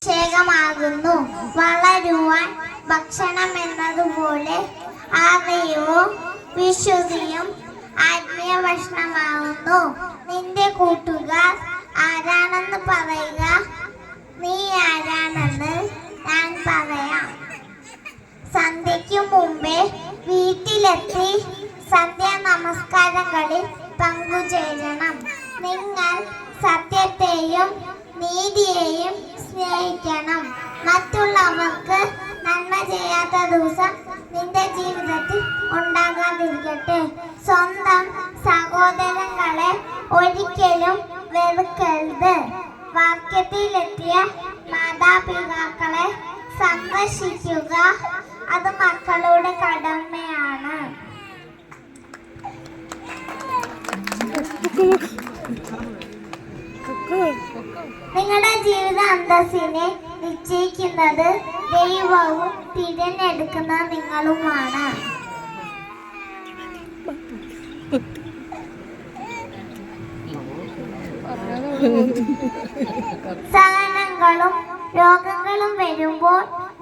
അഭിഷേകമാകുന്നു. വളരുവാൻ ഭക്ഷണം എന്നതുപോലെ അറിവും വിശുദ്ധിയും ആത്മീയ ഭക്ഷണമാകുന്നു. നിന്റെ കൂട്ടുകാർ ആരാണെന്ന് പറയുക, നീ ആരാണെന്ന് ഞാൻ പറയാം. സന്ധ്യയ്ക്കു മുമ്പേ വീട്ടിലെത്തി സന്ധ്യാ നമസ്കാരങ്ങളിൽ പങ്കുചേരണം. നിങ്ങൾ സത്യത്തെയും നീതിയെയും സ്നേഹിക്കണം. മറ്റുള്ളവർക്ക് നന്മ ചെയ്യാത്ത ദിവസം നിന്റെ ജീവിതത്തിൽ ഉണ്ടാകാതിരിക്കട്ടെ. സ്വന്തം സഹോദരങ്ങളെ ഒരിക്കലും വെറുക്കരുത്. വാക്യത്തിലെത്തിയ മാതാപിതാക്കളെ സന്ദർശിക്കുക, അത് മക്കളുടെ കടമയാണ്. നിങ്ങളുടെ ജീവിത അന്തസ്സിനെ നിശ്ചയിക്കുന്നത് ദൈവവും തിരഞ്ഞെടുക്കുന്ന നിങ്ങളുമാണ്. സഹനങ്ങളും രോഗങ്ങളും വരുമ്പോൾ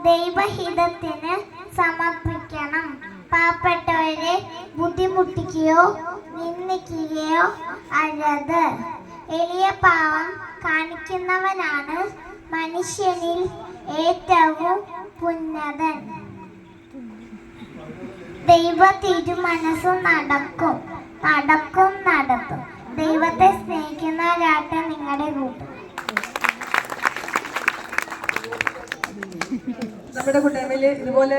ദൈവഹിതത്തിന് സമർപ്പിക്കണം. പാവപ്പെട്ടവരെ ബുദ്ധിമുട്ടിക്കുകയോ നിന്ദിക്കുകയോ അരുത്. എളിയ പാവം കാണിക്കുന്നവനാണ് മനുഷ്യനിൽ ഏറ്റവും ഉന്നതൻ. ദൈവ തിരുമനസ്സു നടക്കും. ദൈവത്തെ സ്നേഹിക്കുന്നവരാട്ടെ നിങ്ങളുടെ കൂട്ടം. നമ്മുടെ കൂട്ടായ്മയിൽ ഇതുപോലെ